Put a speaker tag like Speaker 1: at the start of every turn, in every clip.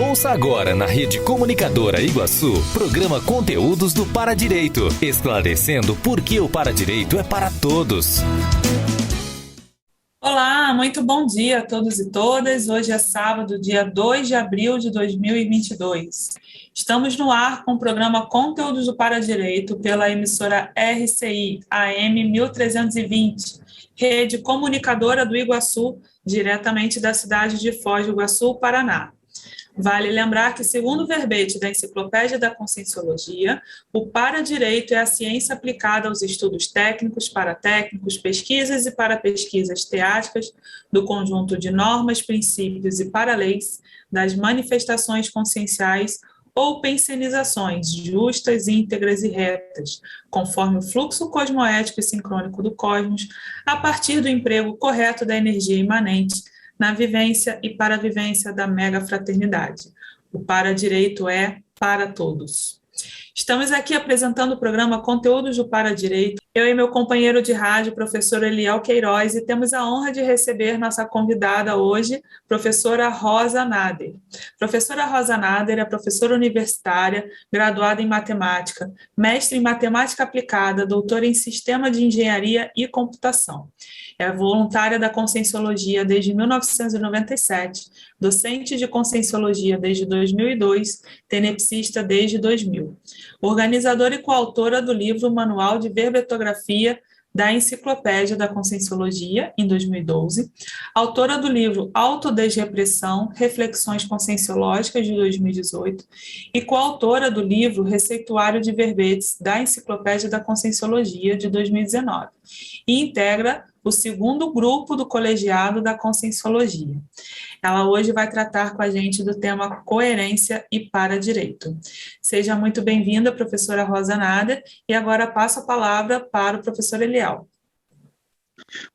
Speaker 1: Ouça agora na Rede Comunicadora Iguaçu, programa Conteúdos do Paradireito, esclarecendo por que o Paradireito é para todos.
Speaker 2: Olá, muito bom dia a todos e todas. Hoje é sábado, dia 2 de abril de 2022. Estamos no ar com o programa Conteúdos do Paradireito pela emissora RCI AM 1320, Rede Comunicadora do Iguaçu, diretamente da cidade de Foz do Iguaçu, Paraná. Vale lembrar que, segundo o verbete da Enciclopédia da Conscienciologia, o Paradireito é a ciência aplicada aos estudos técnicos, paratécnicos, pesquisas e parapesquisas teáticas do conjunto de normas, princípios e paraleis das manifestações conscienciais ou pensenizações justas, íntegras e retas, conforme o fluxo cosmoético e sincrônico do cosmos, a partir do emprego correto da energia imanente na vivência e paravivência da mega-fraternidade. O Paradireito é para todos. Estamos aqui apresentando o programa Conteúdos do Paradireito, eu e meu companheiro de rádio, professor Eliel Queiroz, e temos a honra de receber nossa convidada hoje, professora Rosa Nader. Professora Rosa Nader é professora universitária, graduada em matemática, mestre em matemática aplicada, doutora em sistema de engenharia e computação. É voluntária da Conscienciologia desde 1997, docente de Conscienciologia desde 2002, tenepsista desde 2000. Organizadora e coautora do livro Manual de Verbetografia da Enciclopédia da Conscienciologia, em 2012, autora do livro Autodesrepressão, Reflexões Conscienciológicas, de 2018, e coautora do livro Receituário de Verbetes da Enciclopédia da Conscienciologia, de 2019, e integra o segundo grupo do colegiado da Conscienciologia. Ela hoje vai tratar com a gente do tema coerência e paradireito. Seja muito bem-vinda, professora Rosa Nader, e agora passo a palavra para o professor Eliel.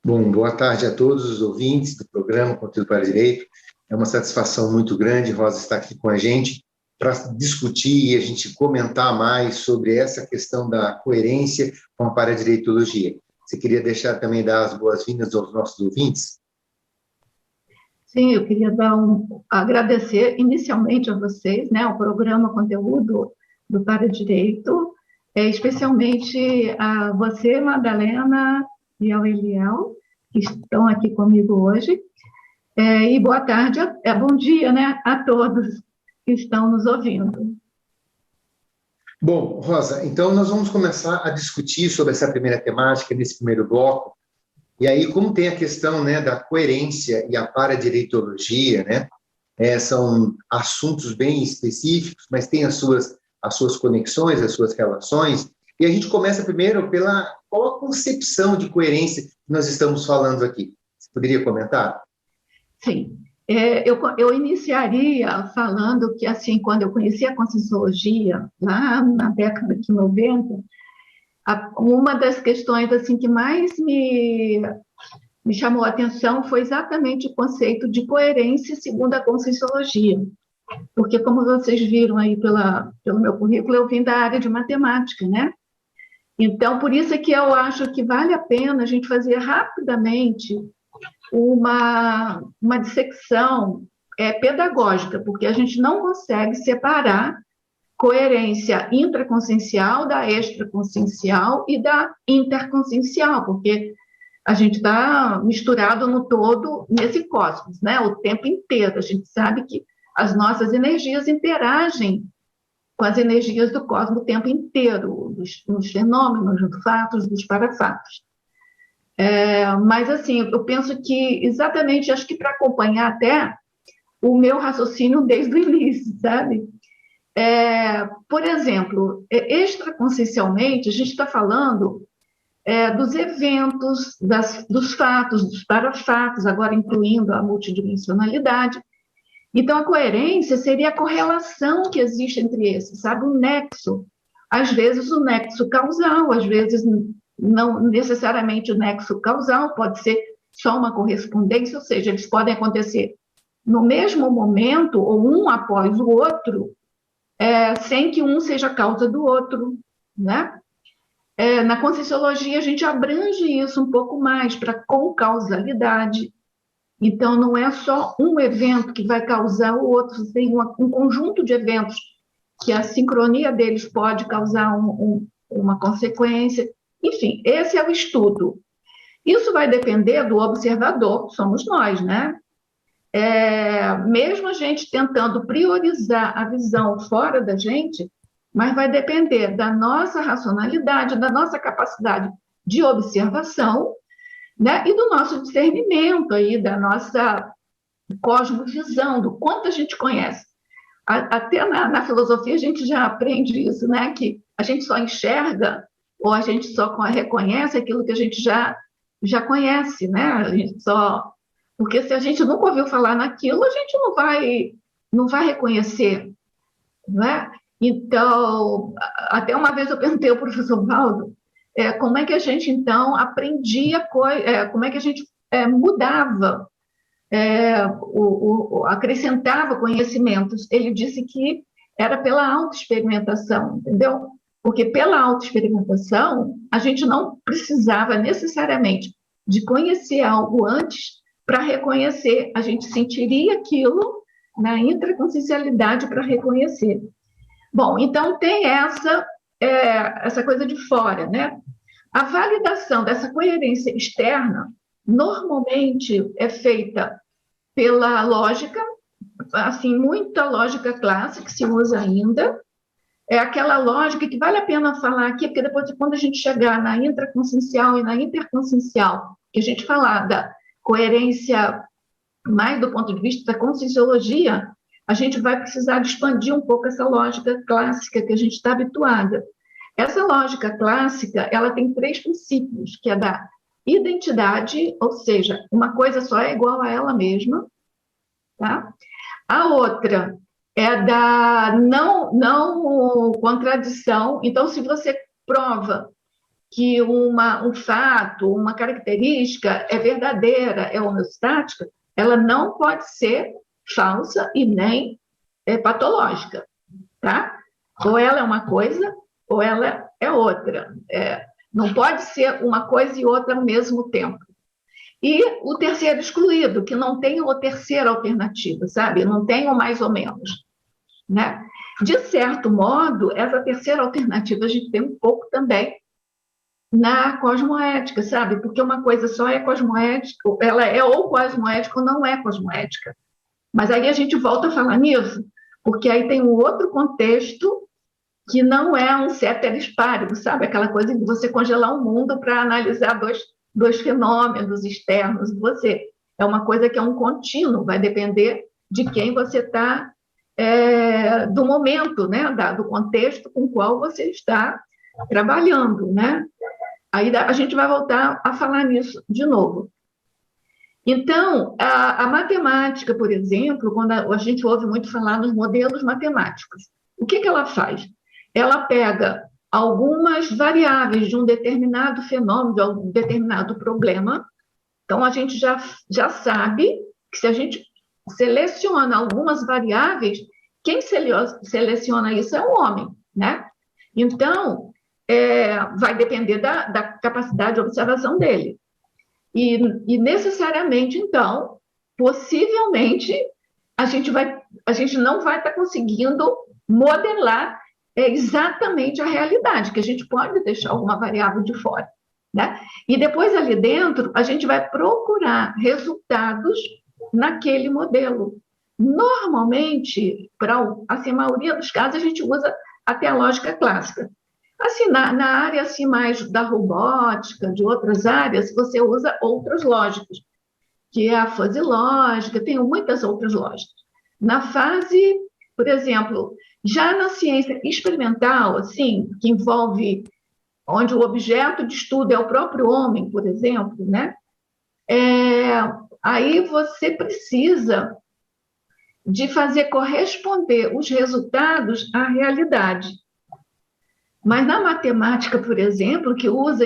Speaker 3: Bom, boa tarde a todos os ouvintes do programa Conteúdo para Direito. É uma satisfação muito grande, Rosa, estar aqui com a gente para discutir e a gente comentar mais sobre essa questão da coerência com a paradireitologia. Você queria deixar também dar as boas-vindas aos nossos ouvintes?
Speaker 4: Sim, eu queria agradecer inicialmente a vocês, né, o programa Conteúdo do Paradireito, especialmente a você, Madalena, e ao Eliel, que estão aqui comigo hoje, e boa tarde, bom dia, né, a todos que estão nos ouvindo.
Speaker 3: Bom, Rosa, então nós vamos começar a discutir sobre essa primeira temática, nesse primeiro bloco. E aí, como tem a questão, né, da coerência e a paradireitologia, né, são assuntos bem específicos, mas tem as suas conexões, as suas relações. E a gente começa primeiro qual a concepção de coerência que nós estamos falando aqui. Você poderia comentar?
Speaker 4: Sim. Eu iniciaria falando que, assim, quando eu conheci a Conscienciologia, lá na década de 90, uma das questões assim, que mais me chamou a atenção foi exatamente o conceito de coerência segundo a Conscienciologia. Porque, como vocês viram aí pelo meu currículo, eu vim da área de matemática, né? Então, por isso é que eu acho que vale a pena a gente fazer rapidamente uma dissecção pedagógica, porque a gente não consegue separar coerência intraconsciencial da extraconsciencial e da interconsciencial, porque a gente está misturado no todo nesse cosmos, né? O tempo inteiro. A gente sabe que as nossas energias interagem com as energias do cosmos o tempo inteiro, nos fenômenos, dos fatos, dos parafatos. Mas, assim, eu penso que exatamente, acho que para acompanhar até o meu raciocínio desde o início, sabe? Por exemplo, extraconsciencialmente, a gente está falando dos eventos, dos fatos, dos parafatos, agora incluindo a multidimensionalidade. Então, a coerência seria a correlação que existe entre esses, sabe? O nexo. Às vezes, o nexo causal, às vezes, não necessariamente o nexo causal, pode ser só uma correspondência, ou seja, eles podem acontecer no mesmo momento, ou um após o outro, sem que um seja causa do outro, né? Na Conscienciologia, a gente abrange isso um pouco mais para concausalidade. Então, não é só um evento que vai causar o outro, você tem um conjunto de eventos que a sincronia deles pode causar uma consequência. Enfim, esse é o estudo. Isso vai depender do observador, que somos nós, né? Mesmo a gente tentando priorizar a visão fora da gente, mas vai depender da nossa racionalidade, da nossa capacidade de observação, né? E do nosso discernimento aí, da nossa cosmovisão, do quanto a gente conhece. Até na filosofia a gente já aprende isso, né? Que a gente só enxerga ou a gente só reconhece aquilo que a gente já conhece, né? A gente só... Porque se a gente nunca ouviu falar naquilo, a gente não vai reconhecer, não é? Então, até uma vez eu perguntei ao professor Valdo como é que a gente, então, aprendia, como é que a gente mudava, acrescentava conhecimentos. Ele disse que era pela autoexperimentação, entendeu? Porque pela autoexperimentação, a gente não precisava necessariamente de conhecer algo antes para reconhecer, a gente sentiria aquilo na intraconsciencialidade para reconhecer. Bom, então tem essa coisa de fora, né? A validação dessa coerência externa normalmente é feita pela lógica, assim, muita lógica clássica que se usa ainda, é aquela lógica que vale a pena falar aqui, porque depois, quando a gente chegar na intraconsciencial e na interconsciencial, que a gente falar da coerência mais do ponto de vista da conscienciologia, a gente vai precisar de expandir um pouco essa lógica clássica que a gente está habituada. Essa lógica clássica, ela tem 3 princípios, que é da identidade, ou seja, uma coisa só é igual a ela mesma, tá? A outra é da não contradição. Então, se você prova que um fato, uma característica é verdadeira, é homeostática, ela não pode ser falsa e nem patológica, tá? Ou ela é uma coisa, ou ela é outra. Não pode ser uma coisa e outra ao mesmo tempo. E o terceiro excluído, que não tem a terceira alternativa, sabe? Não tem o mais ou menos, né? De certo modo, essa terceira alternativa a gente tem um pouco também na cosmoética, sabe? Porque uma coisa só é cosmoética, ela é ou cosmoética ou não é cosmoética. Mas aí a gente volta a falar nisso, porque aí tem um outro contexto que não é um ceteris paribus, sabe? Aquela coisa de você congelar o mundo para analisar dois fenômenos externos de você. É uma coisa que é um contínuo, vai depender de quem você está, do momento, né? Do contexto com o qual você está trabalhando, né? Aí a gente vai voltar a falar nisso de novo. Então, a matemática, por exemplo, quando a gente ouve muito falar nos modelos matemáticos, o que ela faz? Ela pega algumas variáveis de um determinado fenômeno, de um determinado problema. Então, a gente já sabe que se a gente seleciona algumas variáveis, quem seleciona isso é o homem, né? Então, vai depender da capacidade de observação dele. E necessariamente, então, possivelmente, a gente não vai estar conseguindo modelar exatamente a realidade, que a gente pode deixar alguma variável de fora, né? E depois, ali dentro, a gente vai procurar resultados naquele modelo. Normalmente, assim, a maioria dos casos, a gente usa até a lógica clássica. Assim, na área assim, mais da robótica, de outras áreas, você usa outras lógicas, que é a fuzzy lógica, tem muitas outras lógicas. Na fase, por exemplo, já na ciência experimental, assim, que envolve, onde o objeto de estudo é o próprio homem, por exemplo, né? Aí você precisa de fazer corresponder os resultados à realidade. Mas na matemática, por exemplo, que usa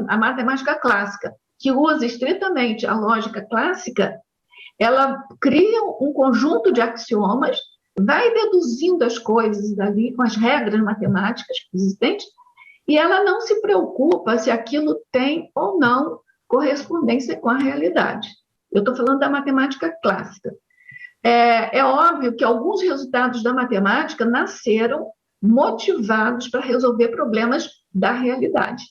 Speaker 4: a matemática clássica, que usa estritamente a lógica clássica, ela cria um conjunto de axiomas, vai deduzindo as coisas dali com as regras matemáticas existentes, e ela não se preocupa se aquilo tem ou não correspondência com a realidade. Eu estou falando da matemática clássica. É óbvio que alguns resultados da matemática nasceram motivados para resolver problemas da realidade.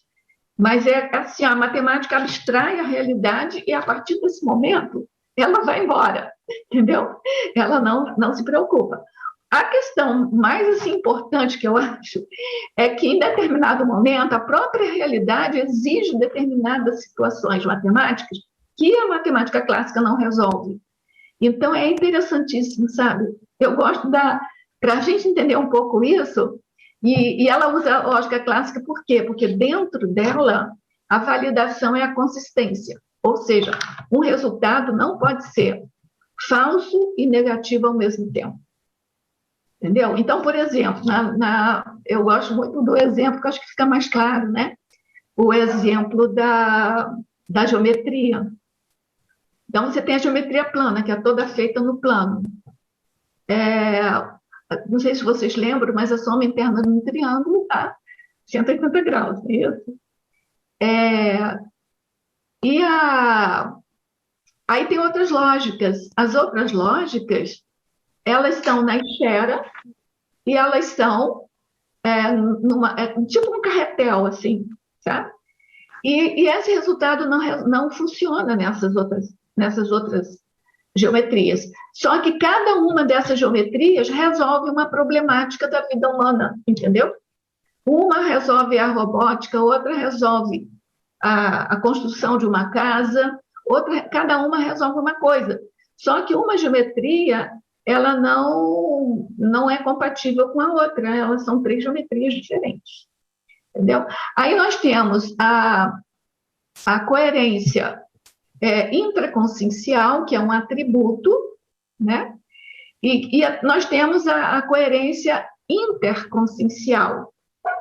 Speaker 4: Mas é assim, a matemática abstrai a realidade e, a partir desse momento, ela vai embora, entendeu? Ela não se preocupa. A questão mais assim, importante que eu acho é que, em determinado momento, a própria realidade exige determinadas situações matemáticas que a matemática clássica não resolve. Então, é interessantíssimo, sabe? Eu gosto para a gente entender um pouco isso, e ela usa a lógica clássica por quê? Porque dentro dela, a validação é a consistência, ou seja, um resultado não pode ser falso e negativo ao mesmo tempo. Entendeu? Então, por exemplo, eu gosto muito do exemplo, que eu acho que fica mais claro, né? O exemplo da geometria. Então, você tem a geometria plana, que é toda feita no plano. Não sei se vocês lembram, mas a soma interna de um triângulo está 180 graus, não é isso? Aí tem outras lógicas. As outras lógicas, elas estão na esfera e elas estão tipo um carretel, assim, sabe? E esse resultado não funciona nessas outras geometrias. Só que cada uma dessas geometrias resolve uma problemática da vida humana, entendeu? Uma resolve a robótica, outra resolve a construção de uma casa, cada uma resolve uma coisa. Só que uma geometria, ela não é compatível com a outra, elas são 3 geometrias diferentes. Entendeu? Aí nós temos a coerência intraconsciencial, que é um atributo, né? E nós temos a coerência interconsciencial,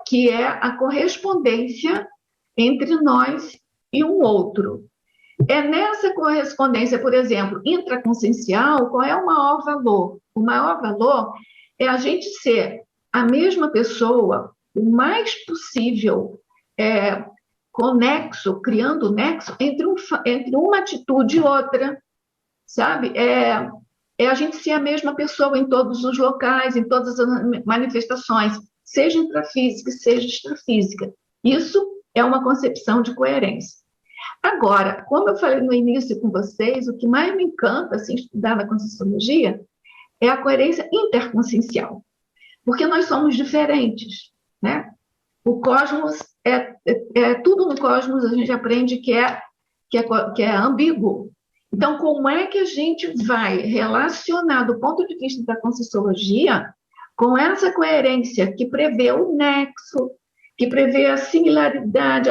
Speaker 4: que é a correspondência entre nós e um outro. É nessa correspondência, por exemplo, intraconsciencial, qual é o maior valor? O maior valor é a gente ser a mesma pessoa o mais possível conexo, criando nexo entre uma atitude e outra, sabe? É a gente ser a mesma pessoa em todos os locais, em todas as manifestações, seja intrafísica, seja extrafísica. Isso é uma concepção de coerência. Agora, como eu falei no início com vocês, o que mais me encanta assim, estudar na Conscienciologia é a coerência interconsciencial, porque nós somos diferentes, né? O cosmos tudo no cosmos a gente aprende que é ambíguo. Então, como é que a gente vai relacionar, do ponto de vista da Conscienciologia, com essa coerência que prevê o nexo, que prevê a similaridade,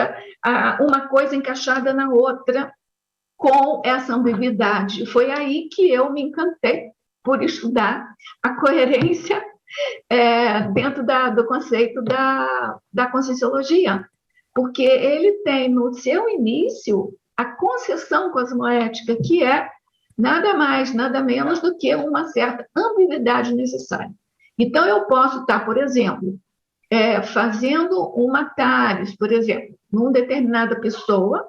Speaker 4: uma coisa encaixada na outra, com essa ambiguidade? Foi aí que eu me encantei por estudar a coerência dentro do conceito da Conscienciologia, porque ele tem no seu início a concessão cosmoética, que é nada mais, nada menos do que uma certa ambiguidade necessária. Então, eu posso estar, por exemplo, fazendo uma TARES, por exemplo, numa determinada pessoa,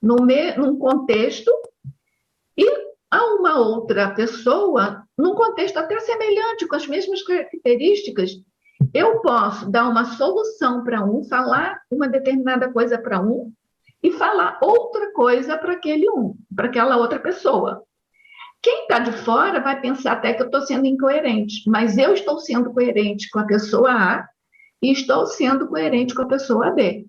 Speaker 4: num contexto, e a uma outra pessoa, num contexto até semelhante, com as mesmas características, eu posso dar uma solução para um, falar uma determinada coisa para um, e falar outra coisa para aquela outra pessoa. Quem está de fora vai pensar até que eu estou sendo incoerente, mas eu estou sendo coerente com a pessoa A e estou sendo coerente com a pessoa B.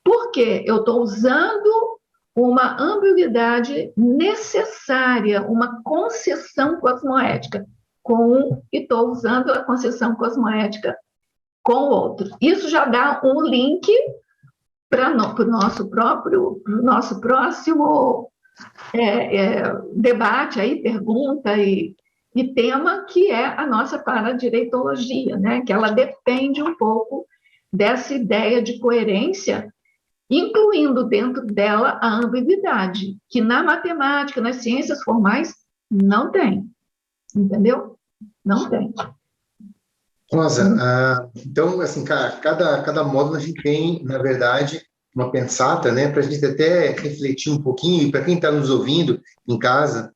Speaker 4: Por quê? Eu estou usando uma ambiguidade necessária, uma concessão cosmoética com um e estou usando a concessão cosmoética com o outro. Isso já dá um link para o nosso próximo debate, aí, pergunta e tema, que é a nossa paradireitologia, né? Que ela depende um pouco dessa ideia de coerência, incluindo dentro dela a ambiguidade, que na matemática, nas ciências formais, não tem. Entendeu? Não tem.
Speaker 3: Rosa, então, assim, cada módulo a gente tem, na verdade, uma pensata, né, para a gente até refletir um pouquinho, e para quem está nos ouvindo em casa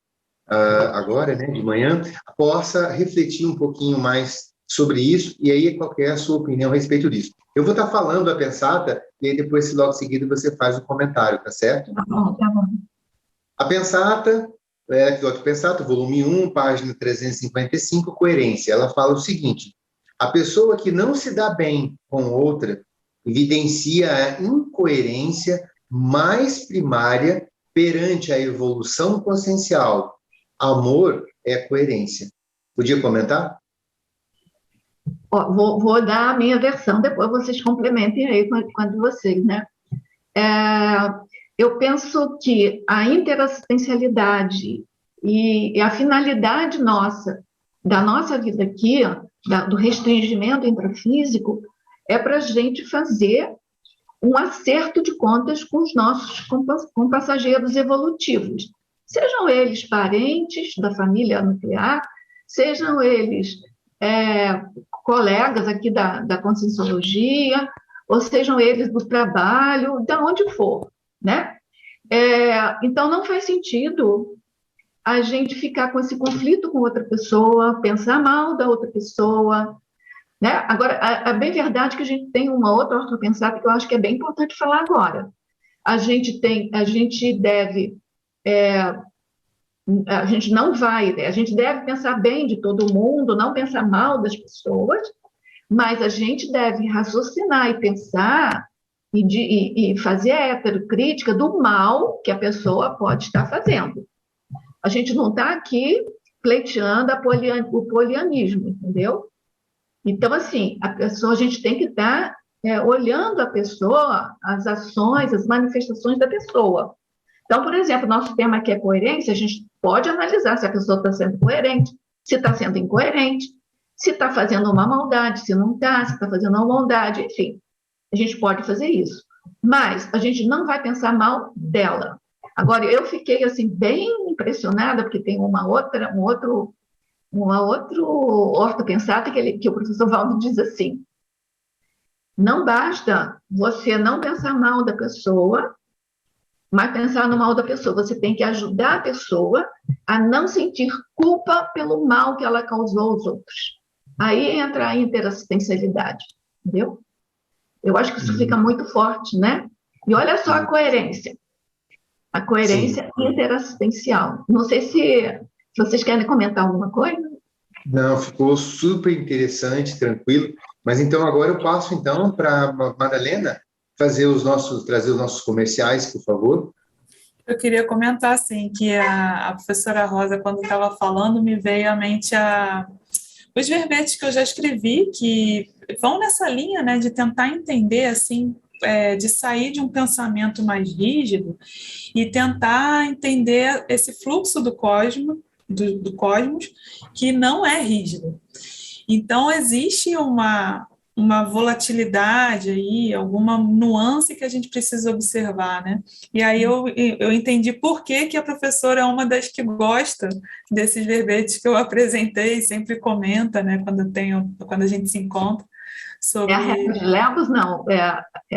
Speaker 3: agora, né, de manhã, possa refletir um pouquinho mais sobre isso, e aí qual é a sua opinião a respeito disso. Eu vou estar falando a pensata, e aí depois, se logo seguido, você faz o comentário, tá certo?
Speaker 4: Tá bom, tá bom.
Speaker 3: A pensata, Pensata, volume 1, página 355, coerência. Ela fala o seguinte: a pessoa que não se dá bem com outra evidencia a incoerência mais primária perante a evolução consciencial. Amor é coerência. Podia comentar?
Speaker 4: Vou dar a minha versão, depois vocês complementem aí com a de vocês, né? Eu penso que a interassistencialidade e a finalidade da nossa vida aqui, do restringimento intrafísico, é para a gente fazer um acerto de contas com os nossos compassageiros evolutivos, sejam eles parentes da família nuclear, sejam eles colegas aqui da Conscienciologia, ou sejam eles do trabalho, de onde for, né? Então, não faz sentido a gente ficar com esse conflito com outra pessoa, pensar mal da outra pessoa, né? Agora, é bem verdade que a gente tem uma outra ortopensata que eu acho que é bem importante falar agora. A gente deve a gente deve pensar bem de todo mundo, não pensar mal das pessoas, mas a gente deve raciocinar e pensar e fazer a heterocrítica do mal que a pessoa pode estar fazendo. A gente não está aqui pleiteando o polianismo, entendeu? Então, assim, a gente tem que estar olhando a pessoa, as ações, as manifestações da pessoa. Então, por exemplo, nosso tema aqui é coerência, a gente pode analisar se a pessoa está sendo coerente, se está sendo incoerente, se está fazendo uma maldade, se não está, se está fazendo uma bondade, enfim. A gente pode fazer isso. Mas a gente não vai pensar mal dela. Agora, eu fiquei, assim, bem impressionada, porque tem um outro ortopensata que o professor Valdo diz assim: não basta você não pensar mal da pessoa, mas pensar no mal da pessoa. Você tem que ajudar a pessoa a não sentir culpa pelo mal que ela causou aos outros. Aí entra a interassistencialidade, entendeu? Eu acho que isso fica muito forte, né? E olha só a coerência. A coerência interassistencial. Não sei se vocês querem comentar alguma coisa.
Speaker 3: Não, ficou super interessante, tranquilo. Mas então agora eu passo então para a Madalena trazer os nossos comerciais, por favor.
Speaker 2: Eu queria comentar, assim, que a professora Rosa, quando estava falando, me veio à mente os verbetes que eu já escrevi, que vão nessa linha, né, de tentar entender, assim, de sair de um pensamento mais rígido e tentar entender esse fluxo do cosmos, que não é rígido. Então, existe uma volatilidade aí, alguma nuance que a gente precisa observar, né? E aí eu entendi por que a professora é uma das que gosta desses verbetes que eu apresentei, sempre comenta, né, quando a gente se encontra, sobre...
Speaker 4: É a régua de Lesbos, não.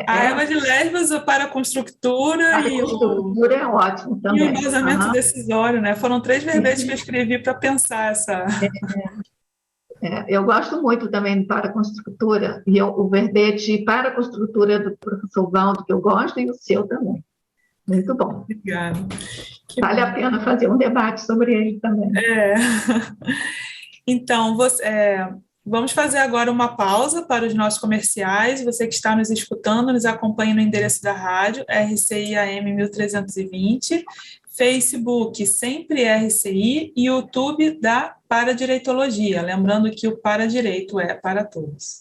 Speaker 2: A régua de Lesbos, o paraconstructura
Speaker 4: e o... é ótimo também.
Speaker 2: E o embasamento decisório, né? Foram 3 verbetes que eu escrevi para pensar essa...
Speaker 4: Eu gosto muito também de paraconstrutura, e o verbete paraconstrutura do professor Valdo, que eu gosto, e o seu também. Muito bom.
Speaker 2: Obrigada.
Speaker 4: Vale a pena fazer um debate sobre ele também.
Speaker 2: Então, vamos fazer agora uma pausa para os nossos comerciais. Você que está nos escutando, nos acompanhe no endereço da rádio, RCI AM 1320, Facebook Sempre RCI e YouTube da Paradireitologia. Lembrando que o Paradireito é para todos.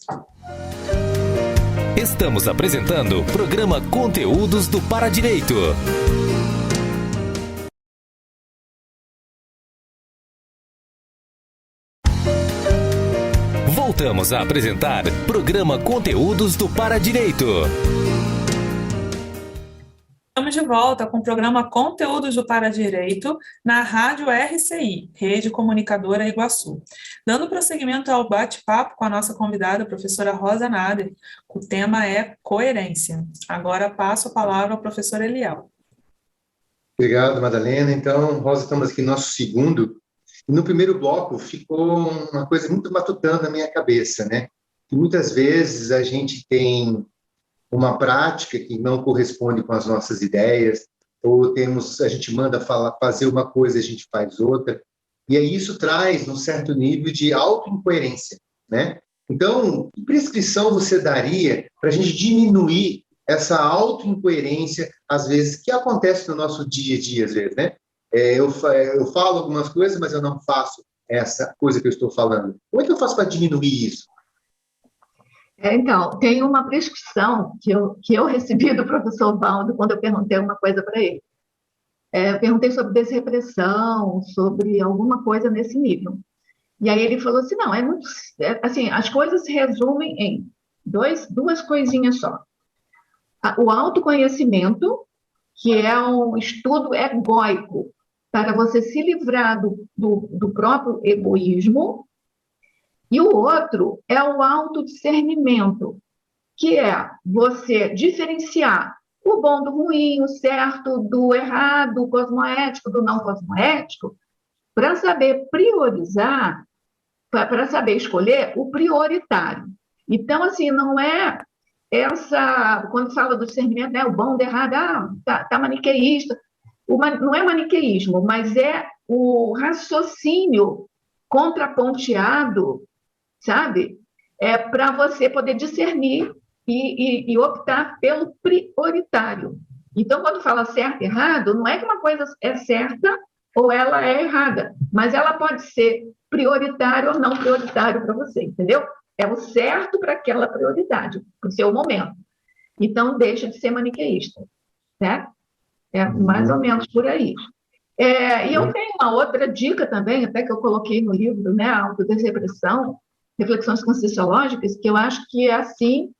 Speaker 1: Estamos apresentando o programa Conteúdos do Paradireito. Voltamos a apresentar programa Conteúdos do Paradireito.
Speaker 2: Estamos de volta com o programa Conteúdos do Paradireito na Rádio RCI, Rede Comunicadora Iguaçu. Dando prosseguimento ao bate-papo com a nossa convidada, a professora Rosa Nader, o tema é coerência. Agora passo a palavra ao professor Eliel.
Speaker 3: Obrigado, Madalena. Então, Rosa, estamos aqui no nosso segundo. No primeiro bloco ficou uma coisa muito matutando na minha cabeça, né? Que muitas vezes a gente tem uma prática que não corresponde com as nossas ideias, ou a gente manda fazer uma coisa e a gente faz outra, e aí isso traz um certo nível de autoincoerência, né? Então, que prescrição você daria para a gente diminuir essa autoincoerência, às vezes, que acontece no nosso dia a dia, às vezes, né? Eu falo algumas coisas, mas eu não faço essa coisa que eu estou falando. Como é que eu faço para diminuir isso?
Speaker 4: Então, tem uma prescrição que eu recebi do professor Valdo quando eu perguntei uma coisa para ele. Eu perguntei sobre desrepressão, sobre alguma coisa nesse nível. E aí ele falou assim, não, assim, as coisas se resumem em duas coisinhas só. O autoconhecimento, que é um estudo egóico, para você se livrar do próprio egoísmo, e o outro é o autodiscernimento, que é você diferenciar o bom do ruim, o certo do errado, o cosmoético do não cosmoético, para saber priorizar, para saber escolher o prioritário. Então, assim, não é quando fala do discernimento, né, o bom, o errado, tá maniqueísta. Não é maniqueísmo, mas é o raciocínio contraponteado, sabe? Para você poder discernir e optar pelo prioritário. Então, quando fala certo e errado, não é que uma coisa é certa ou ela é errada, mas ela pode ser prioritária ou não prioritária para você, entendeu? É o certo para aquela prioridade, para o seu momento. Então, deixa de ser maniqueísta, né? É mais ou menos por aí. E eu tenho uma outra dica também, até que eu coloquei no livro, né? Autodesrepressão, Reflexões Conscienciológicas, que eu acho que é assim,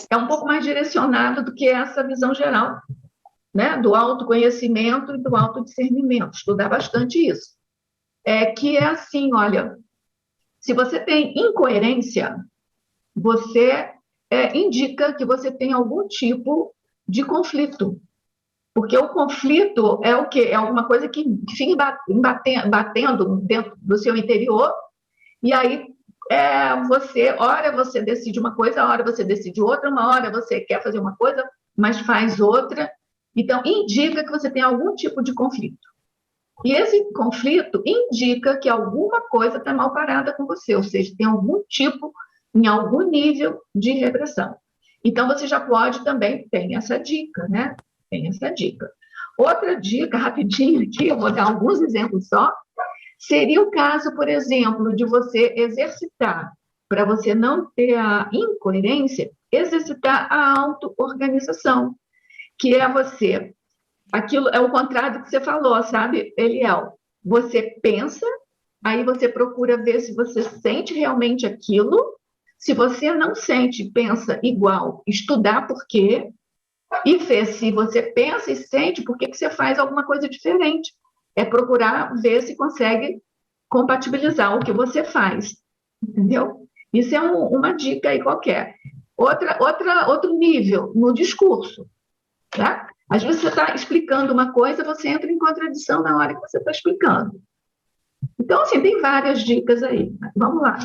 Speaker 4: é um pouco mais direcionado do que essa visão geral, né? Do autoconhecimento e do autodiscernimento. Estudar bastante isso. Que é assim, olha, se você tem incoerência, você indica que você tem algum tipo de conflito. Porque o conflito é o quê? É alguma coisa que fica batendo dentro do seu interior, e aí hora você decide uma coisa, hora você decide outra, uma hora você quer fazer uma coisa, mas faz outra. Então, indica que você tem algum tipo de conflito. E esse conflito indica que alguma coisa está mal parada com você, ou seja, tem algum tipo, em algum nível de repressão. Então, você já pode também, tem essa dica, né? Tem essa dica. Outra dica, rapidinho aqui, eu vou dar alguns exemplos só, seria o caso, por exemplo, de você exercitar, para você não ter a incoerência, exercitar a auto-organização, que é você, aquilo é o contrário do que você falou, sabe, Eliel? Você pensa, aí você procura ver se você sente realmente aquilo, se você não sente, pensa igual, estudar por quê, e ver se você pensa e sente, por que você faz alguma coisa diferente. É procurar ver se consegue compatibilizar o que você faz, entendeu? Isso é uma dica aí qualquer. Outro nível, no discurso, tá? Às vezes você está explicando uma coisa, você entra em contradição na hora que você está explicando. Então, assim, tem várias dicas aí. Vamos lá.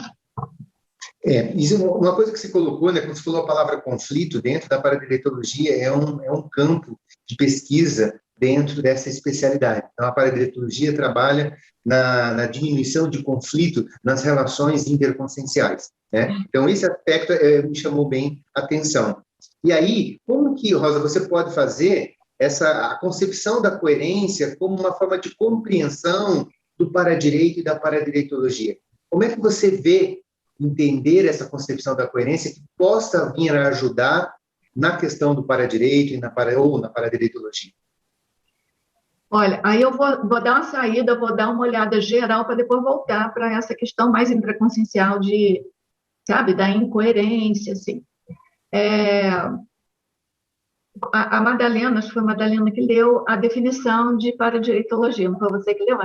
Speaker 3: Uma coisa que você colocou, né, quando você falou a palavra conflito, dentro da paradireitologia, é um campo de pesquisa dentro dessa especialidade. Então, a paradireitologia trabalha na diminuição de conflito nas relações interconscienciais, né? Então, esse aspecto me chamou bem a atenção. E aí, como que, Rosa, você pode fazer a concepção da coerência como uma forma de compreensão do paradireito e da paradireitologia? Como é que você vê entender essa concepção da coerência que possa vir a ajudar na questão do paradireito ou na paradireitologia?
Speaker 4: Olha, aí eu vou dar uma saída, vou dar uma olhada geral para depois voltar para essa questão mais intraconsciencial sabe, da incoerência, assim. a Madalena, acho que foi a Madalena que leu a definição de paradireitologia, não foi você que leu?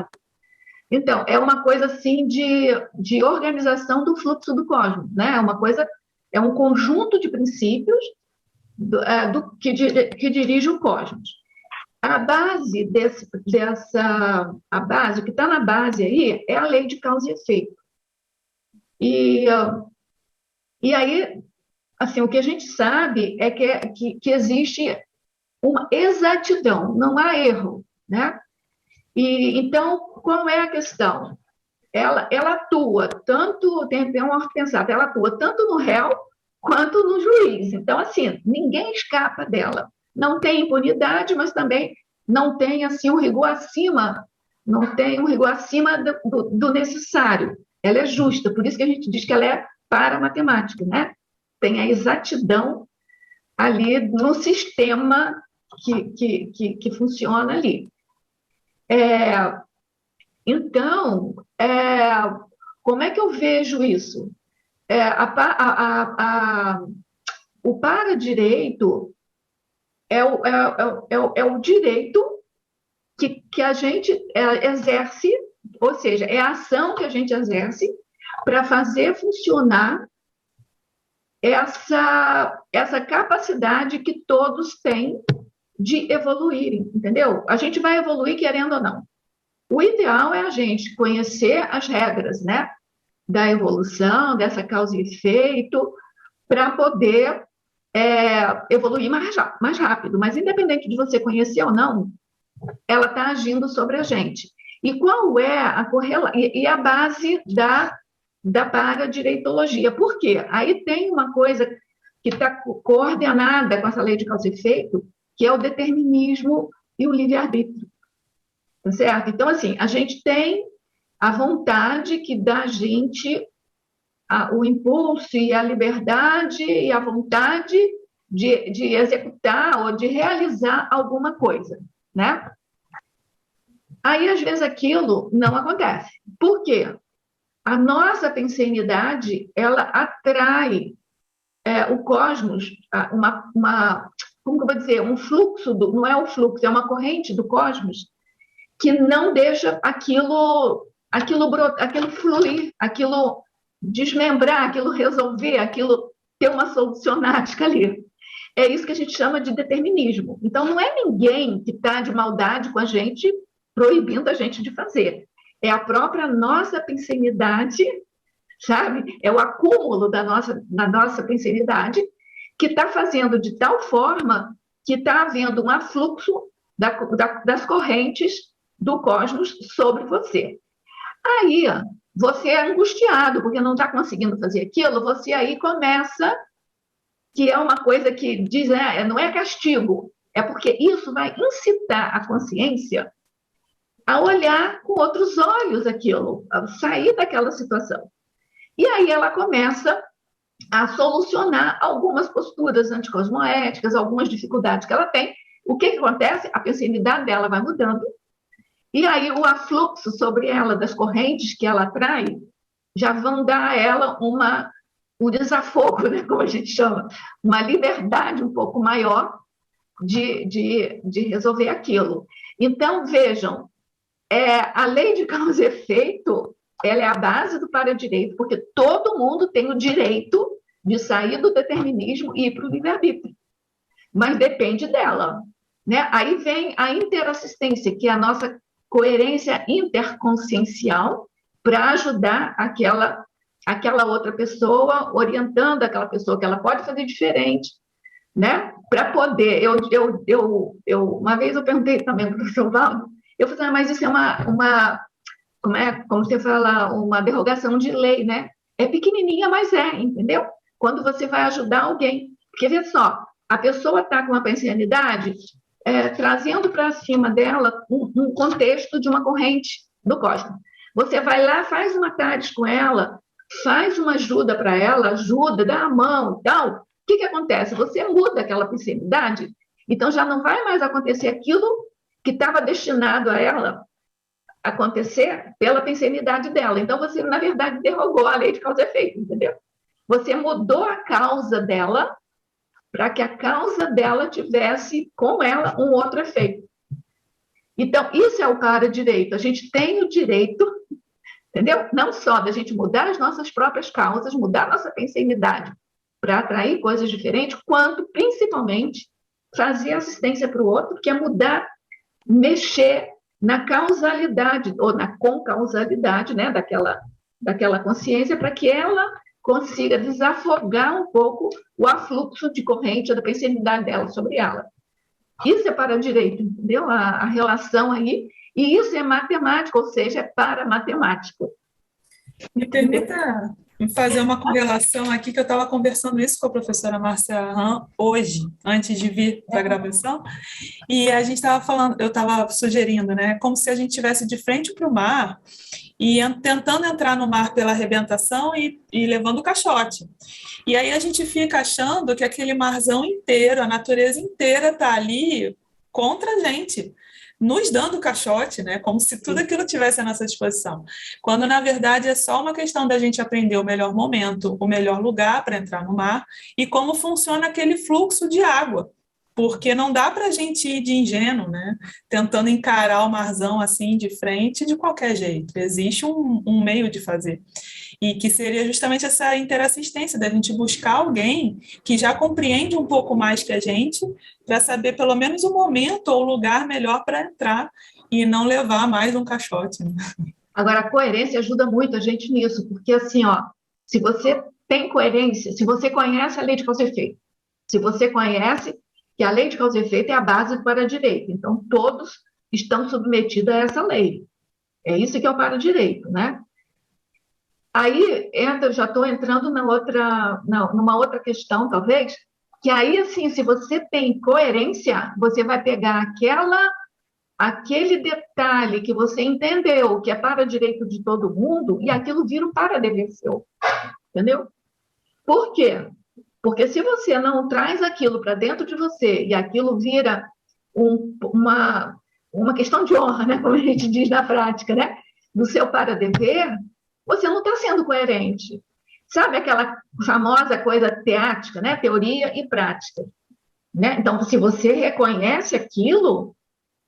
Speaker 4: Então, é uma coisa assim de organização do fluxo do cosmos, né? É uma coisa, é um conjunto de princípios que dirige o cosmos. A base a base, o que está na base aí é a lei de causa e efeito. E aí, assim, o que a gente sabe é que existe uma exatidão, não há erro, né? E então, qual é a questão? Ela atua tanto, tem uma pensada, ela atua tanto no réu quanto no juiz. Então, assim, ninguém escapa dela. Não tem impunidade, mas também não tem assim um rigor acima, não tem um rigor acima do necessário. Ela é justa, por isso que a gente diz que ela é para-matemática, né? Tem a exatidão ali no sistema que funciona ali. Então, como é que eu vejo isso? O para-direito é o direito que a gente exerce, ou seja, é a ação que a gente exerce para fazer funcionar essa capacidade que todos têm de evoluírem, entendeu? A gente vai evoluir querendo ou não. O ideal é a gente conhecer as regras, né, da evolução, dessa causa e efeito, para poder evoluir mais rápido. Mas, independente de você conhecer ou não, ela está agindo sobre a gente. E qual é a base da paradireitologia? Por quê? Aí tem uma coisa que está coordenada com essa lei de causa e efeito, que é o determinismo e o livre-arbítrio. Tá certo? Então, assim, a gente tem a vontade que dá a gente o impulso e a liberdade e a vontade de executar ou de realizar alguma coisa, né? Aí, às vezes, aquilo não acontece. Por quê? A nossa pensenidade, ela atrai o cosmos, como que eu vou dizer, um fluxo, não é um fluxo, é uma corrente do cosmos que não deixa aquilo fluir, aquilo desmembrar, aquilo resolver, aquilo ter uma solucionática ali. É isso que a gente chama de determinismo. Então, não é ninguém que está de maldade com a gente, proibindo a gente de fazer. É a própria nossa pensenidade, sabe? É o acúmulo da nossa pensenidade que está fazendo de tal forma que está havendo um afluxo das correntes do cosmos sobre você. Aí, você é angustiado porque não está conseguindo fazer aquilo, você aí começa, que é uma coisa que diz, não é castigo, é porque isso vai incitar a consciência a olhar com outros olhos aquilo, a sair daquela situação. E aí ela começa a solucionar algumas posturas anticosmoéticas, algumas dificuldades que ela tem. O que acontece? A pensenidade dela vai mudando, e aí o afluxo sobre ela das correntes que ela atrai já vão dar a ela um desafogo, né, como a gente chama, uma liberdade um pouco maior de resolver aquilo. Então, vejam, a lei de causa e efeito, ela é a base do paradireito, porque todo mundo tem o direito de sair do determinismo e ir para o livre-arbítrio, mas depende dela, né? Aí vem a interassistência, que é a nossa coerência interconsciencial para ajudar aquela outra pessoa, orientando aquela pessoa que ela pode fazer diferente, né? Para poder... uma vez eu perguntei também para o professor Valdo, eu falei, mas isso é como você fala, uma derrogação de lei, né? É pequenininha, mas entendeu? Quando você vai ajudar alguém. Porque, vê só, a pessoa está com uma pensenidade trazendo para cima dela um contexto de uma corrente do cosmos. Você vai lá, faz uma TARES com ela, faz uma ajuda para ela, ajuda, dá a mão e tal. O que acontece? Você muda aquela pensenidade, então já não vai mais acontecer aquilo que estava destinado a ela acontecer pela pensenidade dela. Então, você, na verdade, derrogou a lei de causa e efeito, entendeu? Você mudou a causa dela para que a causa dela tivesse com ela um outro efeito. Então, isso é o para-direito. A gente tem o direito, entendeu? Não só da gente mudar as nossas próprias causas, mudar a nossa pensenidade para atrair coisas diferentes, quanto, principalmente, fazer assistência para o outro, que é mudar, mexer na causalidade, ou na concausalidade, né, daquela consciência, para que ela consiga desafogar um pouco o afluxo de corrente da pensenidade dela sobre ela. Isso é para-direito, entendeu? A relação aí, e isso é matemática, ou seja, é para-matemática.
Speaker 2: Me permita fazer uma correlação aqui, que eu estava conversando isso com a professora Márcia Ram hoje, antes de vir para a gravação, e a gente estava falando, eu estava sugerindo, né, como se a gente estivesse de frente para o mar e tentando entrar no mar pela arrebentação e levando o caixote. E aí a gente fica achando que aquele marzão inteiro, a natureza inteira está ali contra a gente, nos dando o caixote, né? Como se tudo aquilo tivesse à nossa disposição. Quando, na verdade, é só uma questão da gente aprender o melhor momento, o melhor lugar para entrar no mar e como funciona aquele fluxo de água. Porque não dá para a gente ir de ingênuo, né? Tentando encarar o marzão assim de frente de qualquer jeito. Existe um meio de fazer. E que seria justamente essa interassistência, da gente buscar alguém que já compreende um pouco mais que a gente, para saber pelo menos o momento ou o lugar melhor para entrar e não levar mais um caixote. Né?
Speaker 4: Agora, a coerência ajuda muito a gente nisso, porque assim, ó, se você tem coerência, se você conhece a lei de causa e efeito, se você conhece que a lei de causa e efeito é a base do para-direito, então todos estão submetidos a essa lei. É isso que é o para-direito, né? Aí já estou entrando numa outra questão, talvez, que aí, assim, se você tem coerência, você vai pegar aquele detalhe que você entendeu que é para direito de todo mundo e aquilo vira um para-dever seu, entendeu? Por quê? Porque se você não traz aquilo para dentro de você e aquilo vira uma questão de honra, né, como a gente diz na prática, né, do seu para-dever, você não está sendo coerente. Sabe aquela famosa coisa teática, né? Teoria e prática. Né? Então, se você reconhece aquilo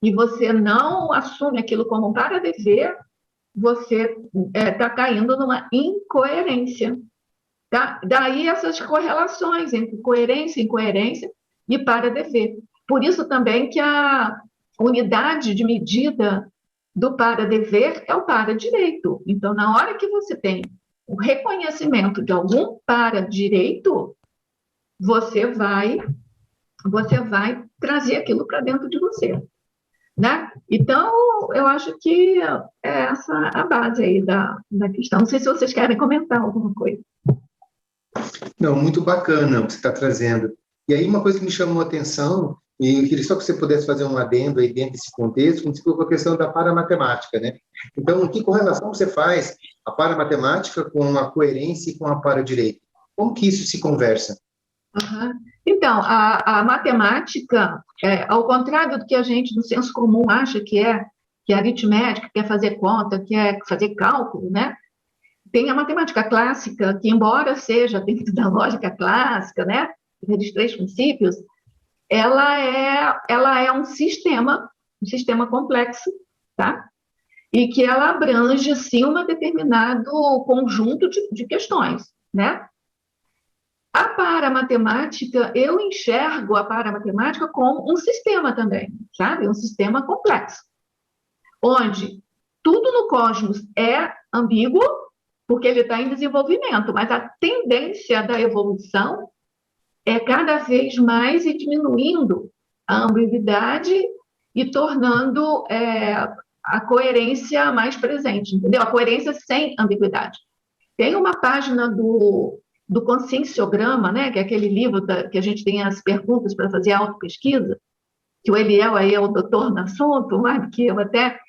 Speaker 4: e você não assume aquilo como um para-dever, você está caindo numa incoerência. Tá? Daí essas correlações entre coerência, incoerência e para-dever. Por isso também que a unidade de medida do para-dever é o para-direito. Então, na hora que você tem o reconhecimento de algum para-direito, você vai trazer aquilo para dentro de você. Né? Então, eu acho que é essa a base aí da questão. Não sei se vocês querem comentar alguma coisa.
Speaker 3: Não, muito bacana o que você está trazendo. E aí, uma coisa que me chamou a atenção, e eu queria só que você pudesse fazer um adendo aí dentro desse contexto, quando você colocou a questão da paramatemática, né? Então, que correlação você faz a paramatemática com a coerência e com a para-direito? Como que isso se conversa?
Speaker 4: Uhum. Então, a matemática, ao contrário do que a gente, no senso comum, acha que é aritmética, que é fazer conta, que é fazer cálculo, né? Tem a matemática clássica, que embora seja dentro da lógica clássica, né? Dos três princípios, ela é um sistema complexo, tá? E que ela abrange, sim, um determinado conjunto de questões, né? A paramatemática, eu enxergo a paramatemática como um sistema também, sabe? Um sistema complexo, onde tudo no cosmos é ambíguo, porque ele está em desenvolvimento, mas a tendência da evolução é cada vez mais ir diminuindo a ambiguidade e tornando a coerência mais presente, entendeu? A coerência sem ambiguidade. Tem uma página do Conscienciograma, né, que é aquele livro que a gente tem as perguntas para fazer autopesquisa, que o Eliel aí é o doutor no assunto, mais do que eu até,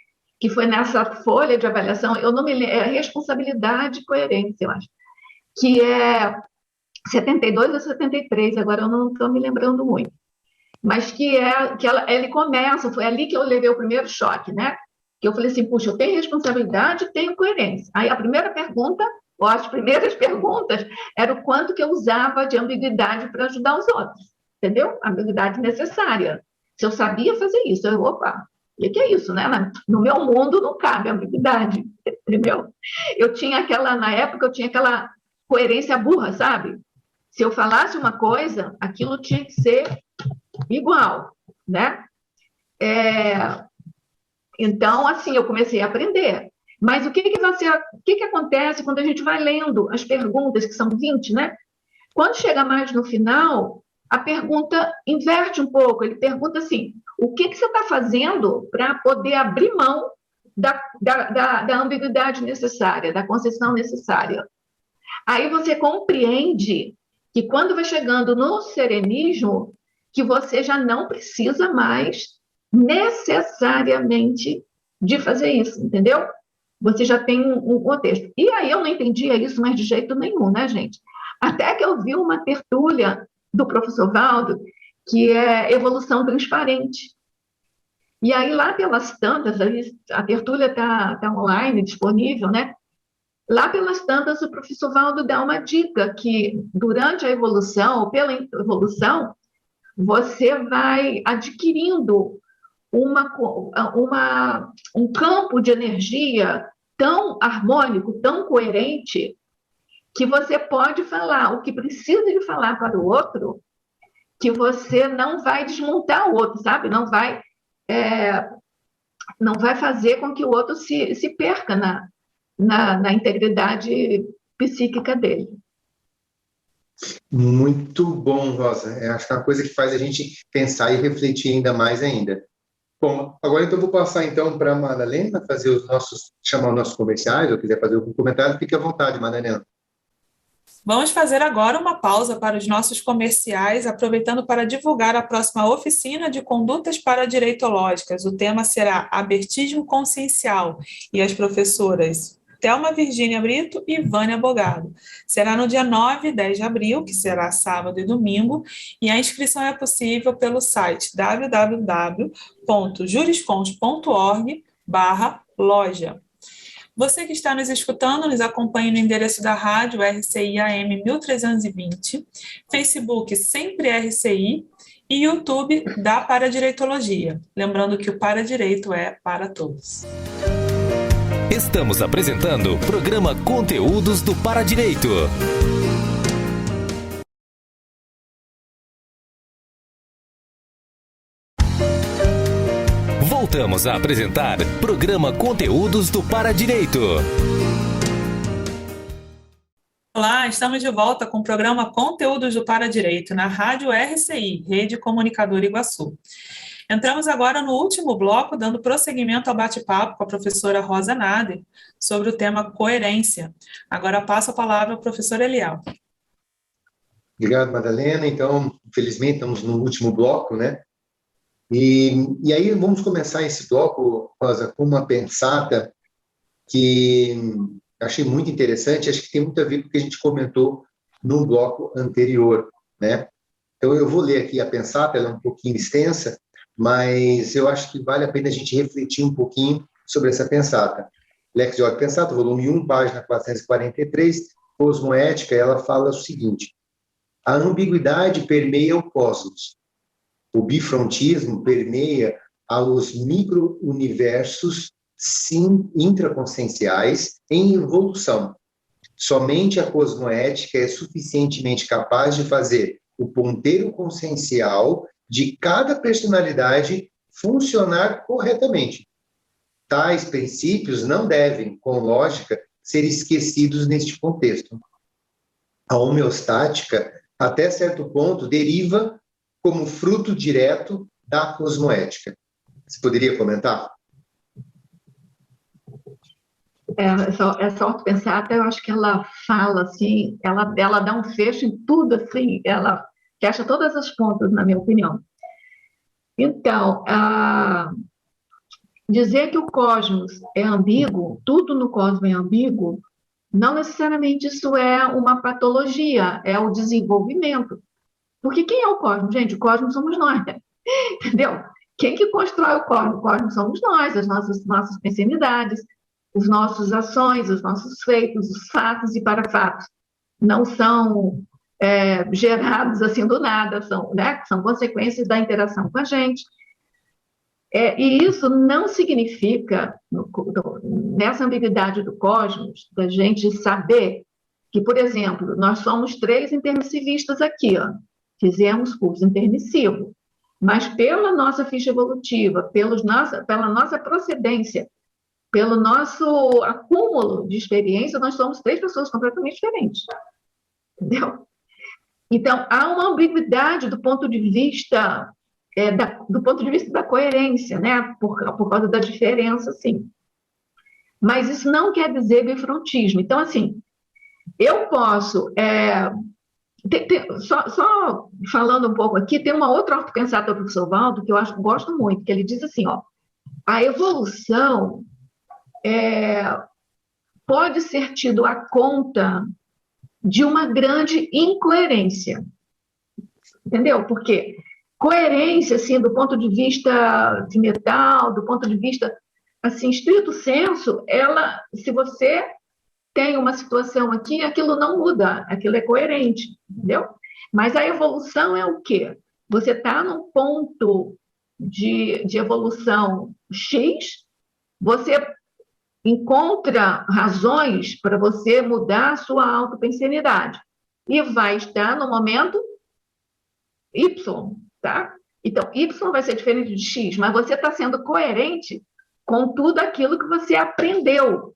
Speaker 4: que foi nessa folha de avaliação, eu não me lembro, é responsabilidade e coerência, eu acho, que é 72 ou 73, agora eu não estou me lembrando muito, mas ele começa, foi ali que eu levei o primeiro choque, né, que eu falei assim, puxa, eu tenho responsabilidade e tenho coerência. Aí a primeira pergunta, ou as primeiras perguntas, era o quanto que eu usava de ambiguidade para ajudar os outros. entendeu? Ambiguidade necessária. Se eu sabia fazer isso, opa, o que é isso, né? No meu mundo não cabe ambiguidade, entendeu? Na época, eu tinha aquela coerência burra, sabe? Se eu falasse uma coisa, aquilo tinha que ser igual, né? Então, assim, eu comecei a aprender. Mas o que acontece quando a gente vai lendo as perguntas, que são 20, né? Quando chega mais no final, a pergunta inverte um pouco. Ele pergunta assim, o que você está fazendo para poder abrir mão da ambiguidade necessária, da concessão necessária? Aí você compreende que quando vai chegando no serenismo, que você já não precisa mais necessariamente de fazer isso, entendeu? Você já tem um contexto. E aí eu não entendia isso mais de jeito nenhum, né, gente? Até que eu vi uma tertúlia do professor Valdo, que é Evolução Transparente. E aí, lá pelas tantas, a tertúlia está online, disponível, né? Lá pelas tantas, o professor Valdo dá uma dica que, durante a evolução, ou pela evolução, você vai adquirindo um campo de energia tão harmônico, tão coerente, que você pode falar o que precisa de falar para o outro, que você não vai desmontar o outro, sabe? Não vai fazer com que o outro se perca na integridade psíquica dele.
Speaker 3: Muito bom, Rosa. Acho que é uma coisa que faz a gente pensar e refletir ainda mais ainda. Bom, agora então eu vou passar então para a Madalena chamar os nossos comerciais, ou quiser fazer algum comentário, fique à vontade, Madalena.
Speaker 2: Vamos fazer agora uma pausa para os nossos comerciais, aproveitando para divulgar a próxima oficina de condutas paradireitológicas. O tema será Abertismo Consciencial e as professoras Thelma Virgínia Brito e Vânia Bogado. Será no dia 9 e 10 de abril, que será sábado e domingo, e a inscrição é possível pelo site www.juriscons.org/loja. Você que está nos escutando, nos acompanhe no endereço da rádio RCI AM 1320, Facebook Sempre RCI e YouTube da Paradireitologia. Lembrando que o Paradireito é para todos.
Speaker 1: Estamos apresentando o programa Conteúdos do Paradireito. Voltamos a apresentar programa Conteúdos do Paradireito.
Speaker 2: Olá, estamos de volta com o programa Conteúdos do Paradireito na Rádio RCI, Rede Comunicadora Iguaçu. Entramos agora no último bloco, dando prosseguimento ao bate-papo com a professora Rosa Nader sobre o tema coerência. Agora passo a palavra ao professor Eliel.
Speaker 3: Obrigado, Madalena. Então, infelizmente, estamos no último bloco, né? E aí vamos começar esse bloco, Rosa, com uma pensata que achei muito interessante, acho que tem muito a ver com o que a gente comentou no bloco anterior, né? Então eu vou ler aqui a pensata, ela é um pouquinho extensa, mas eu acho que vale a pena a gente refletir um pouquinho sobre essa pensata. Lex de Ordem Pensata, volume 1, página 443, Cosmoética, ela fala o seguinte: a ambiguidade permeia o cosmos. O bifrontismo permeia aos micro-universos intraconscienciais em evolução. Somente a cosmoética é suficientemente capaz de fazer o ponteiro consciencial de cada personalidade funcionar corretamente. Tais princípios não devem, com lógica, ser esquecidos neste contexto. A homeostática, até certo ponto, deriva como fruto direto da cosmoética. Você poderia comentar?
Speaker 4: Essa autopensata, eu acho que ela fala assim, ela dá um fecho em tudo, assim, ela fecha todas as pontas, na minha opinião. Então, dizer que o cosmos é ambíguo, tudo no cosmos é ambíguo, não necessariamente isso é uma patologia, é o desenvolvimento. Porque quem é o cosmos? Gente, o cosmos somos nós, né? Entendeu? Quem que constrói o cosmos? O cosmos somos nós, as nossas pensanidades, as nossas ações, os nossos feitos, os fatos e parafatos. Não são gerados assim do nada, são consequências da interação com a gente. E isso não significa, nessa ambiguidade do cosmos, da gente saber que, por exemplo, nós somos 3 intermissivistas aqui, ó, fizemos curso intermissivo, mas pela nossa ficha evolutiva, pela nossa procedência, pelo nosso acúmulo de experiência, nós somos 3 pessoas completamente diferentes. Entendeu? Então, há uma ambiguidade do ponto de vista da coerência, né? Por causa da diferença, sim. Mas isso não quer dizer bifrontismo. Então, assim, eu posso... só falando um pouco aqui, tem uma outra ortopensadora do professor Valdo, que eu gosto muito, que ele diz assim, ó, a evolução pode ser tido à conta de uma grande incoerência. Entendeu? Porque coerência, assim, do ponto de vista de metal, do ponto de vista, assim, estrito senso, se você tem uma situação aqui, aquilo não muda, aquilo é coerente, entendeu? Mas a evolução é o quê? Você está num ponto de evolução X, você encontra razões para você mudar a sua autopensenidade e vai estar no momento Y, tá? Então, Y vai ser diferente de X, mas você está sendo coerente com tudo aquilo que você aprendeu.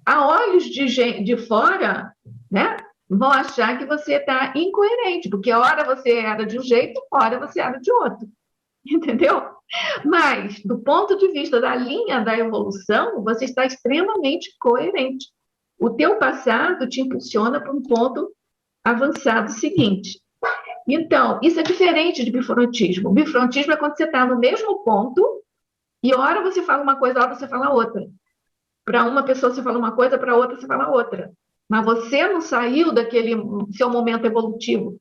Speaker 4: A olhos de fora, né, vão achar que você está incoerente, porque hora você era de um jeito, hora você era de outro. Entendeu? Mas, do ponto de vista da linha da evolução, você está extremamente coerente. O teu passado te impulsiona para um ponto avançado seguinte. Então, isso é diferente de bifrontismo. Bifrontismo é quando você está no mesmo ponto e hora você fala uma coisa, hora você fala outra. Para uma pessoa você fala uma coisa, para outra você fala outra. Mas você não saiu daquele seu momento evolutivo,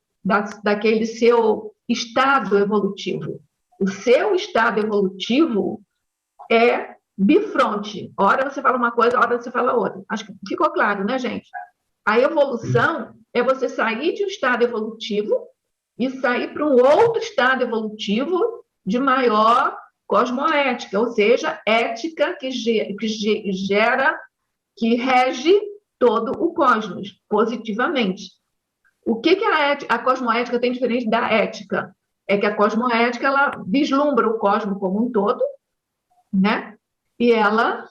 Speaker 4: daquele seu estado evolutivo. O seu estado evolutivo é bifronte. Hora você fala uma coisa, hora você fala outra. Acho que ficou claro, né, gente? A evolução é você sair de um estado evolutivo e sair para um outro estado evolutivo de maior cosmoética, ou seja, ética que rege todo o cosmos, positivamente. O que a cosmoética tem diferente da ética? É que a cosmoética, ela vislumbra o cosmos como um todo, né? E ela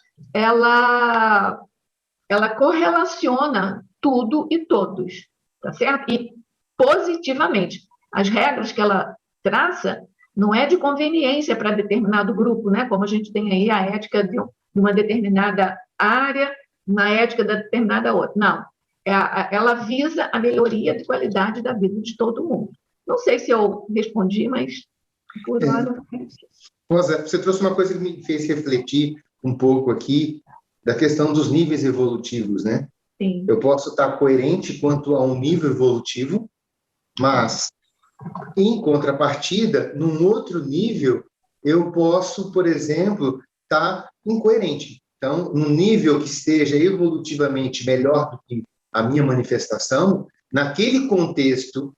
Speaker 4: correlaciona tudo e todos, tá certo? E positivamente. As regras que ela traça não é de conveniência para determinado grupo, né? Como a gente tem aí a ética de uma determinada área, uma ética da determinada outra. Não. Ela visa a melhoria de qualidade da vida de todo mundo. Não sei se eu respondi, mas por hora...
Speaker 3: Rosa, você trouxe uma coisa que me fez refletir um pouco aqui da questão dos níveis evolutivos, né?
Speaker 4: Sim.
Speaker 3: Eu posso estar coerente quanto a um nível evolutivo, mas, em contrapartida, num outro nível, eu posso, por exemplo, estar incoerente. Então, num nível que esteja evolutivamente melhor do que a minha manifestação, naquele contexto,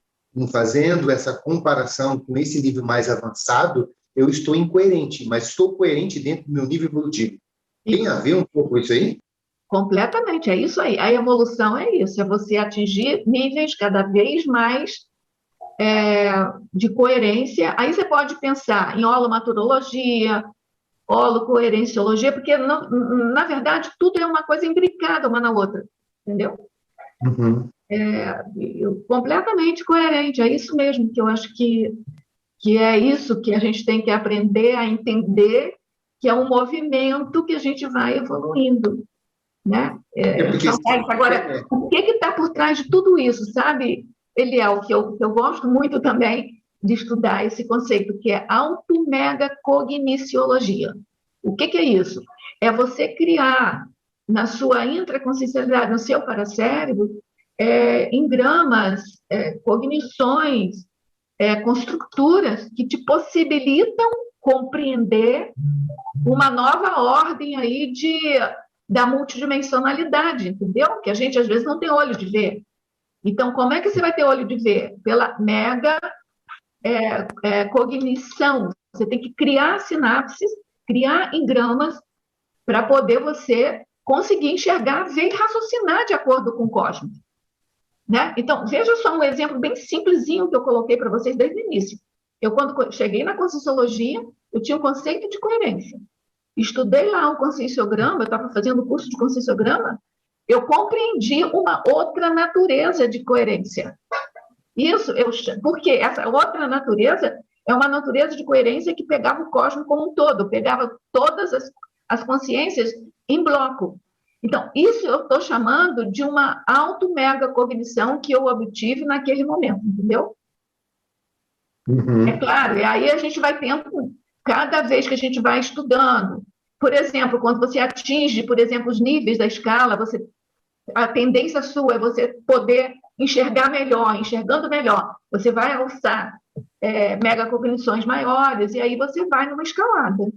Speaker 3: fazendo essa comparação com esse nível mais avançado, eu estou incoerente, mas estou coerente dentro do meu nível evolutivo. Tem a ver um pouco isso aí?
Speaker 4: Completamente, é isso aí. A evolução é isso, é você atingir níveis cada vez mais de coerência. Aí você pode pensar em holomaturologia, holocoerenciologia, porque, na verdade, tudo é uma coisa imbricada uma na outra, entendeu?
Speaker 3: Uhum.
Speaker 4: Completamente coerente, é isso mesmo, que eu acho que é isso que a gente tem que aprender a entender, que é um movimento que a gente vai evoluindo, né? Agora, o que está por trás de tudo isso, sabe, Eliel, que eu gosto muito também de estudar esse conceito, que é auto-mega-cogniciologia. O que é isso? É você criar na sua intraconsciencialidade, no seu paracérebro, engramas, cognições, construturas que te possibilitam compreender uma nova ordem aí da multidimensionalidade, entendeu? Que a gente às vezes não tem olho de ver. Então, como é que você vai ter olho de ver? Pela mega cognição. Você tem que criar sinapses, criar engramas para poder você conseguir enxergar, ver e raciocinar de acordo com o cosmos. Né? Então, veja só um exemplo bem simplesinho que eu coloquei para vocês desde o início. Eu, quando cheguei na Conscienciologia, eu tinha um conceito de coerência. Estudei lá o conscienciograma, eu estava fazendo o curso de conscienciograma, eu compreendi uma outra natureza de coerência. Porque essa outra natureza é uma natureza de coerência que pegava o cosmos como um todo, pegava todas as consciências em bloco. Então, isso eu estou chamando de uma auto-mega-cognição que eu obtive naquele momento, entendeu?
Speaker 3: Uhum.
Speaker 4: É claro, e aí a gente vai tendo, cada vez que a gente vai estudando, por exemplo, quando você atinge, por exemplo, os níveis da escala, a tendência sua é você poder enxergar melhor, enxergando melhor, você vai alçar megacognições maiores, e aí você vai numa escalada.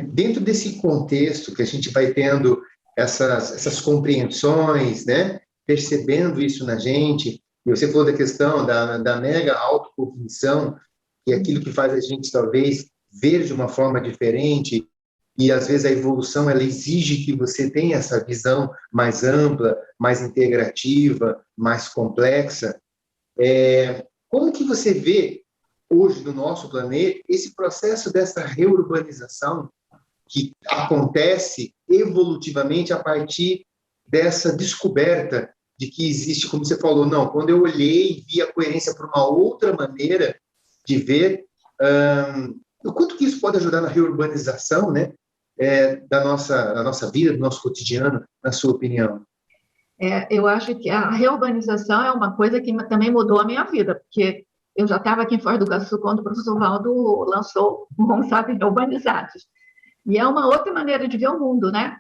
Speaker 3: Dentro desse contexto que a gente vai tendo essas compreensões, né, percebendo isso na gente, e você falou da questão da mega autocognição, que é aquilo que faz a gente talvez ver de uma forma diferente, e às vezes a evolução ela exige que você tenha essa visão mais ampla, mais integrativa, mais complexa. Como que você vê hoje no nosso planeta esse processo dessa reurbanização que acontece evolutivamente a partir dessa descoberta de que existe, como você falou, não, quando eu olhei e vi a coerência por uma outra maneira de ver, o quanto que isso pode ajudar na reurbanização, né, da nossa vida, do nosso cotidiano, na sua opinião?
Speaker 4: Eu acho que a reurbanização é uma coisa que também mudou a minha vida, porque eu já estava aqui em Foz do Iguaçu quando o professor Valdo lançou o Conceito Reurbanizados. E é uma outra maneira de ver o mundo, né?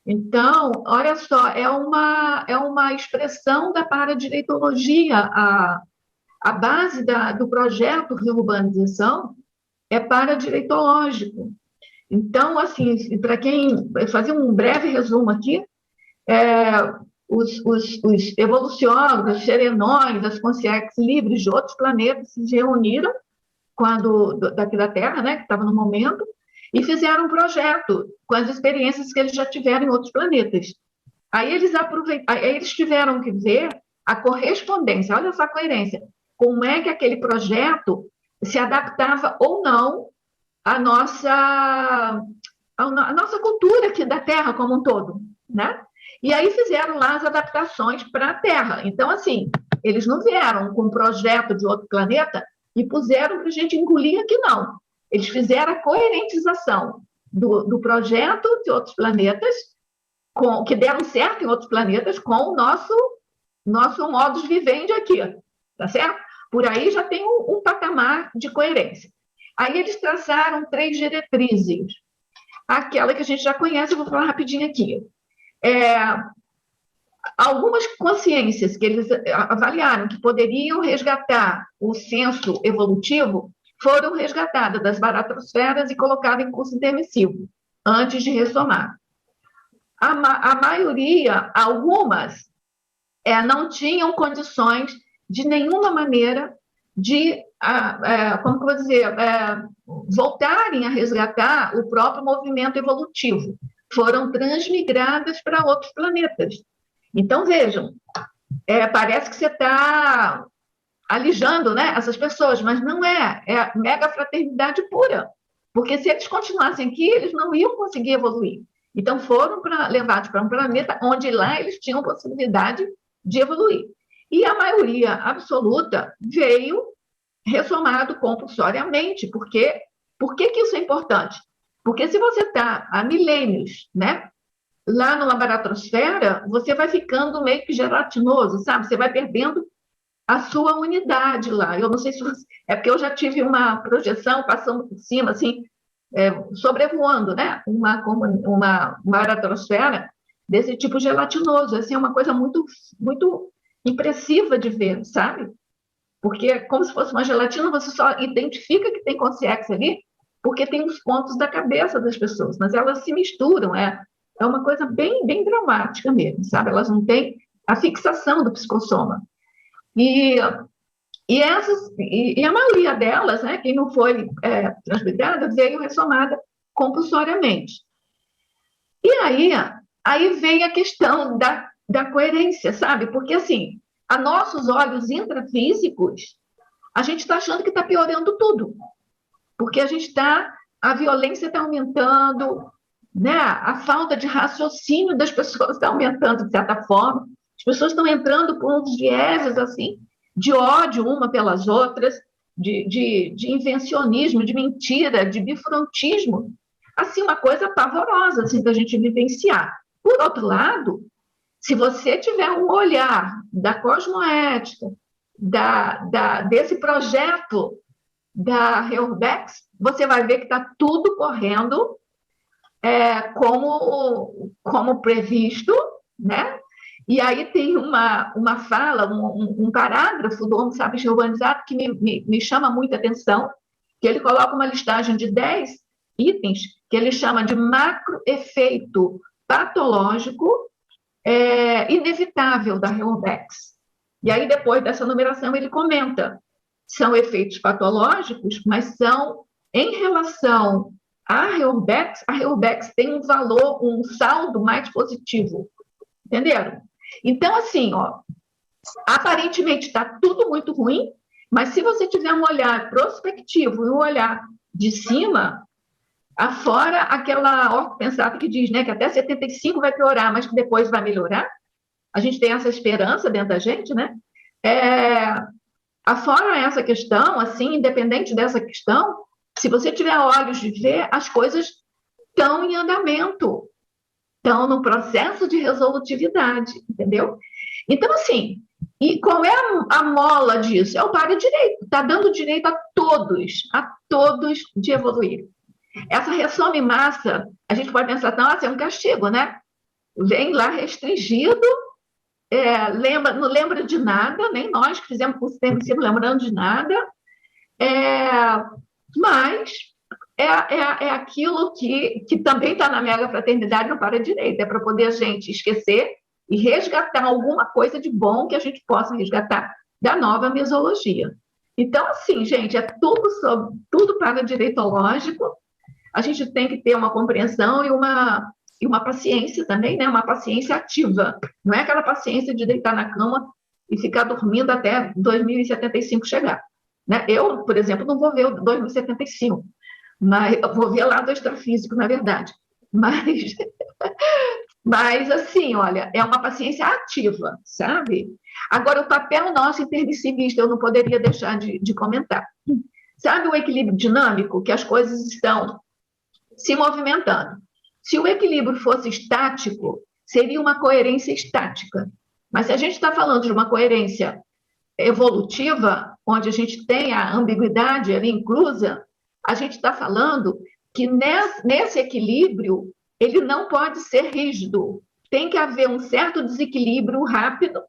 Speaker 4: Então, olha só, é uma expressão da paradireitologia. A base do projeto Reurbanização é paradireitológico. Então, assim, para quem fazer um breve resumo aqui, os evoluciólogos, os serenões, as consciências livres de outros planetas se reuniram daqui da Terra, né, que estava no momento, e fizeram um projeto com as experiências que eles já tiveram em outros planetas. Aí eles tiveram que ver a correspondência, olha só a coerência, como é que aquele projeto se adaptava ou não à nossa cultura aqui da Terra como um todo, né? E aí fizeram lá as adaptações para a Terra. Então, assim, eles não vieram com um projeto de outro planeta e puseram para a gente engolir aqui, não. Eles fizeram a coerentização do projeto de outros planetas, que deram certo em outros planetas, com o nosso modus vivendi aqui, tá certo? Por aí já tem um patamar de coerência. Aí eles traçaram 3 diretrizes. Aquela que a gente já conhece, eu vou falar rapidinho aqui. Algumas consciências que eles avaliaram que poderiam resgatar o senso evolutivo foram resgatadas das baratrosferas e colocadas em curso intermissivo, antes de ressomar. A maioria, algumas, não tinham condições de nenhuma maneira de, como que eu vou dizer, voltarem a resgatar o próprio movimento evolutivo. Foram transmigradas para outros planetas. Então, vejam, parece que você está alijando, né, essas pessoas, mas não é mega fraternidade pura, porque se eles continuassem aqui, eles não iam conseguir evoluir. Então, foram levados para um planeta onde lá eles tinham possibilidade de evoluir. E a maioria absoluta veio ressomado compulsoriamente. Por que isso é importante? Porque se você está há milênios, né, lá numa baratrosfera, você vai ficando meio que gelatinoso, sabe? Você vai perdendo a sua unidade lá. Eu não sei se é porque eu já tive uma projeção passando por cima, assim, sobrevoando, né, uma baratrosfera desse tipo gelatinoso. Assim, é uma coisa muito, muito impressiva de ver, sabe? Porque como se fosse uma gelatina, você só identifica que tem consciência ali, porque tem os pontos da cabeça das pessoas, mas elas se misturam, é uma coisa bem, bem dramática mesmo, sabe? Elas não têm a fixação do psicossoma. E a maioria delas, né, quem não foi transmigrada, veio ressomada compulsoriamente. E aí vem a questão da coerência, sabe? Porque, assim, a nossos olhos intrafísicos, a gente está achando que está piorando tudo. Porque a violência está aumentando, né? A falta de raciocínio das pessoas está aumentando, de certa forma. As pessoas estão entrando por uns vieses, assim, de ódio uma pelas outras, de invencionismo, de mentira, de bifrontismo. Assim, uma coisa pavorosa, assim, da gente vivenciar. Por outro lado, se você tiver um olhar da cosmoética, desse projeto da Reurbex, você vai ver que está tudo correndo como previsto, né? E aí tem uma fala, um parágrafo do Homo sapiens reurbanizado que me chama muita atenção, que ele coloca uma listagem de 10 itens que ele chama de macroefeito patológico inevitável da Reurbex. E aí, depois dessa numeração, ele comenta: são efeitos patológicos, mas são em relação à Reurbex, a Reurbex tem um valor, um saldo mais positivo. Entenderam? Então, assim, aparentemente está tudo muito ruim, mas se você tiver um olhar prospectivo e um olhar de cima, afora aquela ortopensata que diz, né, que até 75 vai piorar, mas que depois vai melhorar, a gente tem essa esperança dentro da gente, né? Afora essa questão, assim, independente dessa questão, se você tiver olhos de ver, as coisas estão em andamento, estão no processo de resolutividade, entendeu? Então, assim, e qual é a mola disso? É o para-direito, está dando direito a todos de evoluir. Essa ressoma em massa, a gente pode pensar, nossa, é um castigo, né? Vem lá restringido, não lembra de nada, nem nós que fizemos curso intermissivo lembrando de nada, mas é aquilo que também está na mega fraternidade no para-direito, é para poder a gente esquecer e resgatar alguma coisa de bom que a gente possa resgatar da nova mesologia. Então, assim, gente, é tudo para-direitológico. A gente tem que ter uma compreensão e uma paciência também, né? Uma paciência ativa. Não é aquela paciência de deitar na cama e ficar dormindo até 2075 chegar. Né? Eu, por exemplo, não vou ver o 2075, mas eu vou ver lá do extrafísico, na verdade. Mas, assim, olha, é uma paciência ativa, sabe? Agora, o papel nosso intermissivista, eu não poderia deixar de comentar. Sabe o equilíbrio dinâmico, que as coisas estão se movimentando? Se o equilíbrio fosse estático, seria uma coerência estática. Mas se a gente está falando de uma coerência evolutiva, onde a gente tem a ambiguidade ali inclusa, a gente está falando que nesse equilíbrio ele não pode ser rígido. Tem que haver um certo desequilíbrio rápido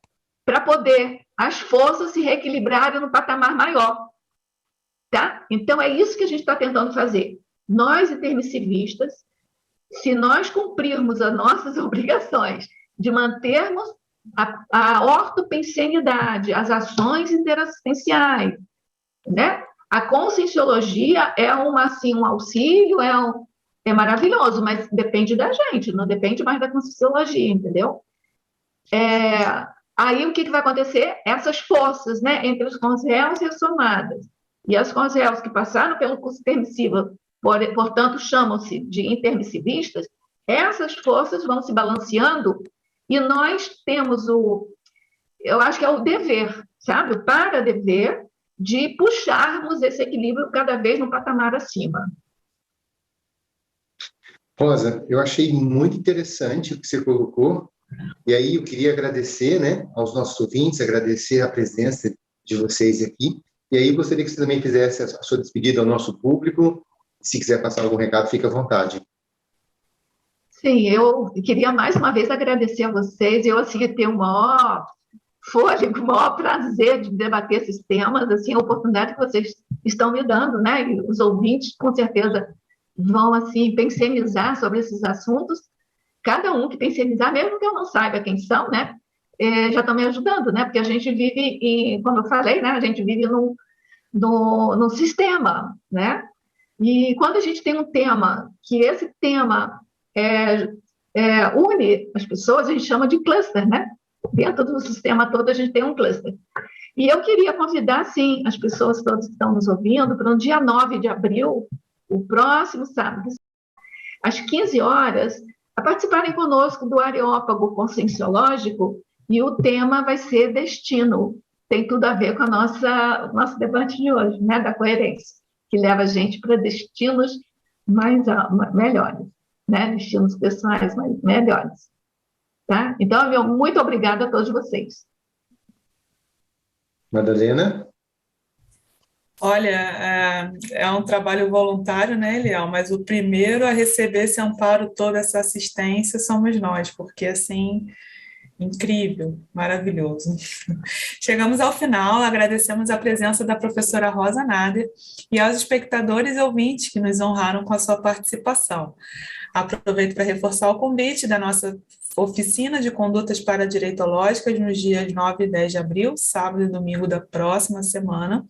Speaker 4: para poder as forças se reequilibrarem no patamar maior. Tá? Então, é isso que a gente está tentando fazer. Nós, intermissivistas, se nós cumprirmos as nossas obrigações de mantermos a ortopensenidade, as ações interassistenciais, né? A conscienciologia é um auxílio, é maravilhoso, mas depende da gente, não depende mais da conscienciologia, entendeu? Aí o que vai acontecer? Essas forças, né, entre os consréus ressomadas e as consréus que passaram pelo curso intermissivo, portanto, chamam-se de intermissivistas, essas forças vão se balanceando e nós temos eu acho que é o dever, sabe? O para-dever de puxarmos esse equilíbrio cada vez no patamar acima.
Speaker 3: Rosa, eu achei muito interessante o que você colocou, e aí eu queria agradecer, né, aos nossos ouvintes, agradecer a presença de vocês aqui, e aí gostaria que você também fizesse a sua despedida ao nosso público. Se quiser passar algum recado, fique à vontade.
Speaker 4: Sim, eu queria mais uma vez agradecer a vocês. Eu, assim, tenho o maior fôlego, o maior prazer de debater esses temas, assim, a oportunidade que vocês estão me dando, né? E os ouvintes, com certeza, vão, assim, pensionizar sobre esses assuntos. Cada um que pensionizar, mesmo que eu não saiba quem são, né? já estão me ajudando, né? Porque a gente vive, como eu falei, né? A gente vive num sistema, né? E quando a gente tem um tema, que esse tema une as pessoas, a gente chama de cluster, né? Dentro do sistema todo, a gente tem um cluster. E eu queria convidar, sim, as pessoas todas que estão nos ouvindo para o dia 9 de abril, o próximo sábado, às 15 horas, a participarem conosco do Areópago Conscienciológico, e o tema vai ser destino. Tem tudo a ver com o nosso debate de hoje, né, da coerência, que leva a gente para destinos melhores, né, destinos pessoais melhores. Tá? Então, meu muito obrigada a todos vocês.
Speaker 3: Madalena?
Speaker 2: Olha, é um trabalho voluntário, né, Eliel? Mas o primeiro a receber esse amparo, toda essa assistência, somos nós, porque, assim, incrível, maravilhoso. Chegamos ao final, agradecemos a presença da professora Rosa Nader e aos espectadores e ouvintes que nos honraram com a sua participação. Aproveito para reforçar o convite da nossa oficina de condutas paradireitológicas nos dias 9 e 10 de abril, sábado e domingo da próxima semana.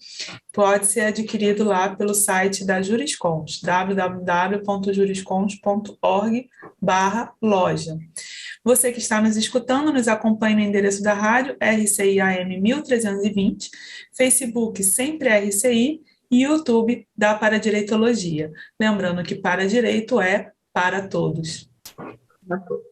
Speaker 2: Pode ser adquirido lá pelo site da Juriscons, www.juriscons.org/loja. Você que está nos escutando, nos acompanhe no endereço da rádio RCI-AM 1320, Facebook Sempre RCI e YouTube da Paradireitologia. Lembrando que Paradireito é para todos.
Speaker 4: Para todos.